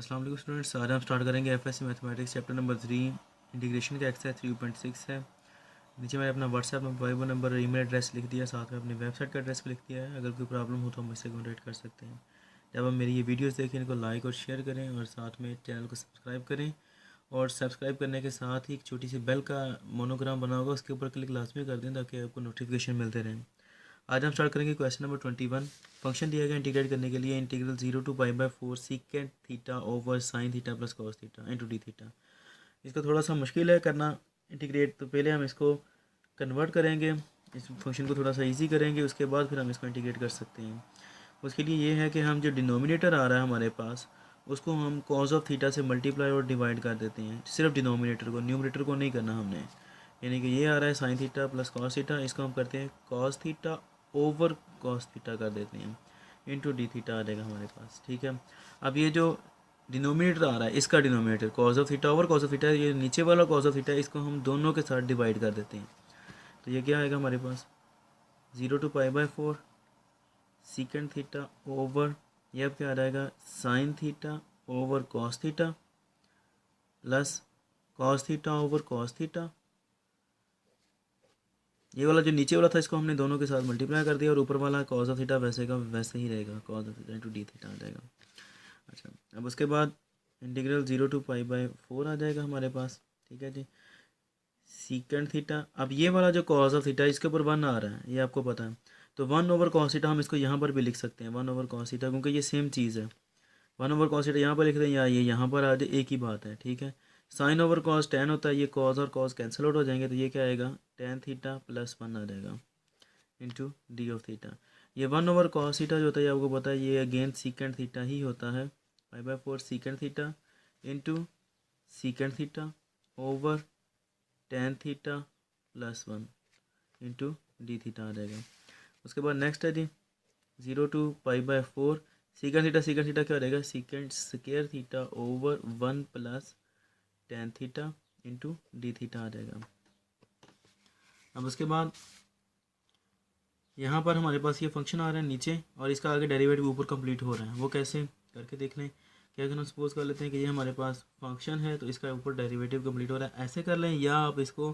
अस्सलाम वालेकुम स्टूडेंट्स। आज हम स्टार्ट करेंगे FSc mathematics chapter number 3 integration का एक्सरसाइज 3.6 है। नीचे मैंने अपना व्हाट्सएप मोबाइल नंबर और ईमेल एड्रेस लिख दिया, साथ में अपनी वेबसाइट का एड्रेस भी लिख दिया है। अगर कोई प्रॉब्लम हो तो हम मुझसे कॉन्टैक्ट कर सकते हैं। जब आप मेरी ये वीडियोस देखें इनको लाइक और शेयर करें और साथ में चैनल को सब्सक्राइब करें। और सब्सक्राइब करने के साथ ही एक छोटी सी बेल का मोनोग्राम बना होगा, उसके ऊपर क्लिक लाजमी कर दें ताकि आपको नोटिफिकेशन मिलते रहें। आज हम स्टार्ट करेंगे क्वेश्चन नंबर 21। फंक्शन दिया गया इंटीग्रेट करने के लिए integral 0 to π/4 secant theta over sine theta plus cos theta into d theta. इसका थोड़ा सा मुश्किल है करना इंटीग्रेट, तो पहले हम इसको कन्वर्ट करेंगे, इस फंक्शन को थोड़ा सा इजी करेंगे, उसके बाद फिर हम इसको इंटीग्रेट कर सकते हैं। उसके लिए ये है कि हम जो डिनोमिनेटर आ रहा है हमारे पास उसको हम कॉस ऑफ थीटा से मल्टीप्लाई और डिवाइड कर देते हैं, सिर्फ डिनोमिनेटर को, न्यूमरेटर को नहीं करना हमने। यानी कि ये आ रहा है sign theta plus cos theta, इसको हम करते हैं cos theta over cos theta कर देते हैं, इंटू डी थीटा आ जाएगा हमारे पास। ठीक है, अब ये जो डिनोमिनेटर आ रहा है इसका denominator cos of theta over cos of theta, ये नीचे वाला कॉस ऑफ थीटा, इसको हम दोनों के साथ डिवाइड कर देते हैं। तो ये क्या आएगा हमारे पास 0 to π/4 सीकेंड थीटा ओवर, ये अब क्या आ जाएगा sine theta over cos theta plus cos theta over cos theta. ये वाला जो नीचे वाला था इसको हमने दोनों के साथ मल्टीप्लाई कर दिया और ऊपर वाला कॉस ऑफ थीटा वैसे का वैसे ही रहेगा, cos of theta into d theta आ जाएगा। अच्छा, अब उसके बाद इंटीग्रल 0 to π/4 आ जाएगा हमारे पास। ठीक है जी, सीकेंड थीटा, अब ये वाला जो कॉस ऑफ थीटा इसके ऊपर 1 आ रहा है, ये आपको पता है, तो 1/cos थीटा हम इसको यहाँ पर भी लिख सकते हैं 1/cos थीटा, क्योंकि ये सेम चीज़ है। 1/cos थीटा यहाँ पर लिख दें या ये यहाँ पर आ जाए, एक ही बात है। ठीक है, साइन ओवर कॉस टेन होता है, ये कॉस और कॉस कैंसिल आउट हो जाएंगे, तो ये क्या आएगा टेन थीटा प्लस 1 आ जाएगा इंटू डी ऑफ थीटा। ये 1/cos थीटा जो होता है ये आपको पता है, ये अगेन सीकेंड थीटा ही होता है, 5/4 secant theta into secant theta over tan theta plus 1 into d theta आ जाएगा। उसके बाद नेक्स्ट है जी 0 to π/4 सीकेंड थीटा क्या रहेगा secant square theta over 1 plus tan theta into d theta आ जाएगा। अब उसके बाद यहाँ पर हमारे पास ये फंक्शन आ रहा है नीचे और इसका आगे डेरिवेटिव ऊपर कंप्लीट हो रहा है, वो कैसे करके देख लें। क्या अगर हम सपोज कर लेते हैं कि ये हमारे पास फंक्शन है तो इसका ऊपर डेरिवेटिव कंप्लीट हो रहा है, ऐसे कर लें, या आप इसको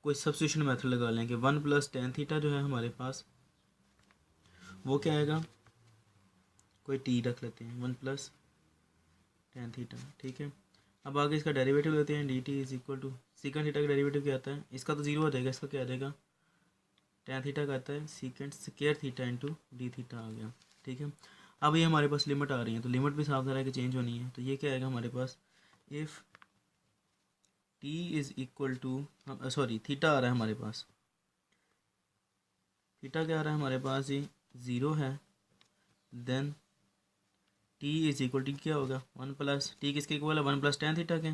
कोई सब्स्टिट्यूशन मेथड लगा लें कि 1 प्लस टेन थीटा जो है हमारे पास वो क्या आएगा, कोई टी रख लेते हैं 1 प्लस टेन थीटा। ठीक है, अब आगे इसका डेरिवेटिव लेते हैं, D T is equal to secant theta का डेरिवेटिव क्या आता है, इसका तो जीरो आ जाएगा, इसका क्या आ जाएगा टेन थीटा का आता है secant square theta into d theta आ गया। ठीक है, अब ये हमारे पास लिमिट आ रही है, तो लिमिट भी साफ तरह की चेंज होनी है, तो ये क्या आएगा हमारे पास if t is equal to, sorry theta आ रहा है हमारे पास, थीटा क्या आ रहा है हमारे पास ये ज़ीरो है, then T is equal to क्या होगा 1 प्लस टी किसके इक्वल है 1 प्लस टेन थीटा के,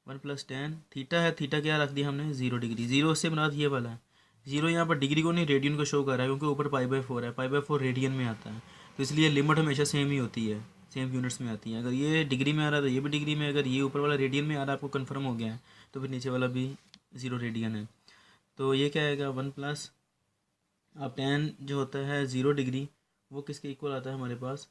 1 प्लस टेन थीटा है, थीटा क्या रख दिया हमने 0 डिग्री, 0 से बना ये वाला है, 0 यहाँ पर डिग्री को नहीं रेडियन को शो कर रहा है क्योंकि ऊपर π/4 है, π/4 रेडियन में आता है, तो इसलिए लिमिट हमेशा सेम ही होती है, सेम यूनिट्स में आती है। अगर ये डिग्री में आ रहा है तो ये भी डिग्री में, अगर ये ऊपर वाला रेडियन में आ रहा है आपको कन्फर्म हो गया है, तो फिर नीचे वाला भी 0 रेडियन है। तो ये क्या आएगा 1 प्लस, अब टेन जो होता है 0 डिग्री वो किसके इक्वल आता है हमारे पास,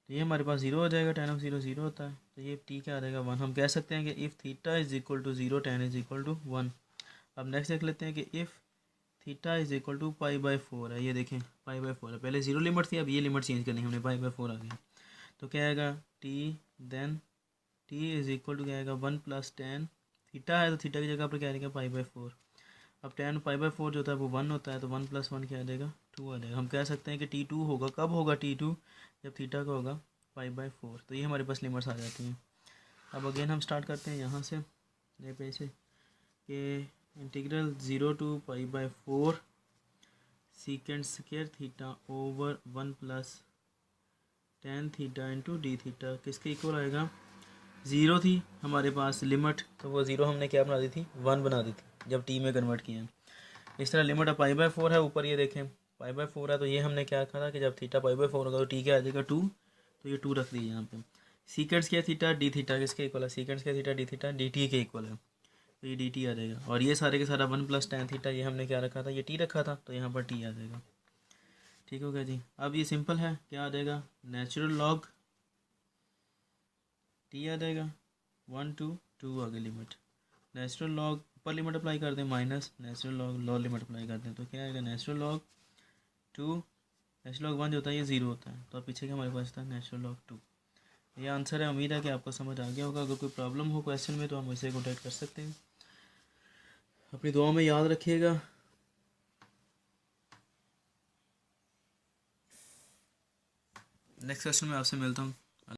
तो ये हमारे पास 0 हो जाएगा, टेन ऑफ 0 0 होता है, तो ये टी क्या आ जाएगा 1। हम कह सकते हैं कि if theta is equal to 0 tan is equal to 1। अब नेक्स्ट देख लेते हैं कि if theta is equal to π/4 है, ये देखें π/4 है, पहले 0 लिमिट थी, अब ये लिमिट चेंज करनी है हमने, π/4 आ गई, तो क्या आएगा T, then T is equal to क्या आएगा 1 प्लस टेन, थीटा है तो थीटा की जगह पर क्या आएगा π/4। अब टेन π/4 जो होता है वो 1 होता है, तो 1 प्लस 1 क्या आ जाएगा 2 आ जाएगा। हम कह सकते हैं कि T2 होगा, कब होगा T2 जब थीटा का होगा π/4, तो ये हमारे पास लिमिट्स आ जाती हैं। अब अगेन हम स्टार्ट करते हैं यहाँ से ये पे से कि integral 0 to π/4 secant square theta over 1 plus tan theta into d theta किसके इक्वल आएगा, 0 थी हमारे पास लिमिट, तो वो 0 हमने क्या बना दी थी 1 बना दी थी जब टी में कन्वर्ट किया। इस तरह लिमिट अब π/4 है, ऊपर ये देखें π/4 है, तो ये हमने क्या कहा था कि जब थीटा π/4 होगा तो टी क्या आ जाएगा 2, तो ये 2 रख दीजिए यहाँ पे। सीकेंड्स क्या थीटा डी थीटा किसके इक्वल है, सीकेंड्स क्या theta D theta D T के इक्वल है, तो ये डी टी आ जाएगा। और ये सारे के सारा 1 प्लस टेन थीटा ये हमने क्या रखा था, ये टी रखा था, तो यहाँ पर टी आ जाएगा। ठीक हो गया जी। अब ये सिंपल है, क्या आ जाएगा नेचुरल लॉग टी आ जाएगा 1 to 2 आगे लिमिट, नेचुरल लॉग ऊपर लिमिट अप्लाई कर दें minus natural log lower limit apply कर दें तो क्या आएगा नेचुरल लॉग 2, नेचुरल लॉग 1 जो होता है ये 0 होता है, तो अब पीछे क्या हमारे पास था नेचुरल लॉग 2। ये आंसर है, उम्मीद है कि आपको समझ आ गया होगा। अगर कोई प्रॉब्लम हो क्वेश्चन में तो आप मुझसे कॉन्टैक्ट कर सकते हैं। अपनी दुआ में याद रखिएगा। नेक्स्ट क्वेश्चन में आपसे मिलता हूँ।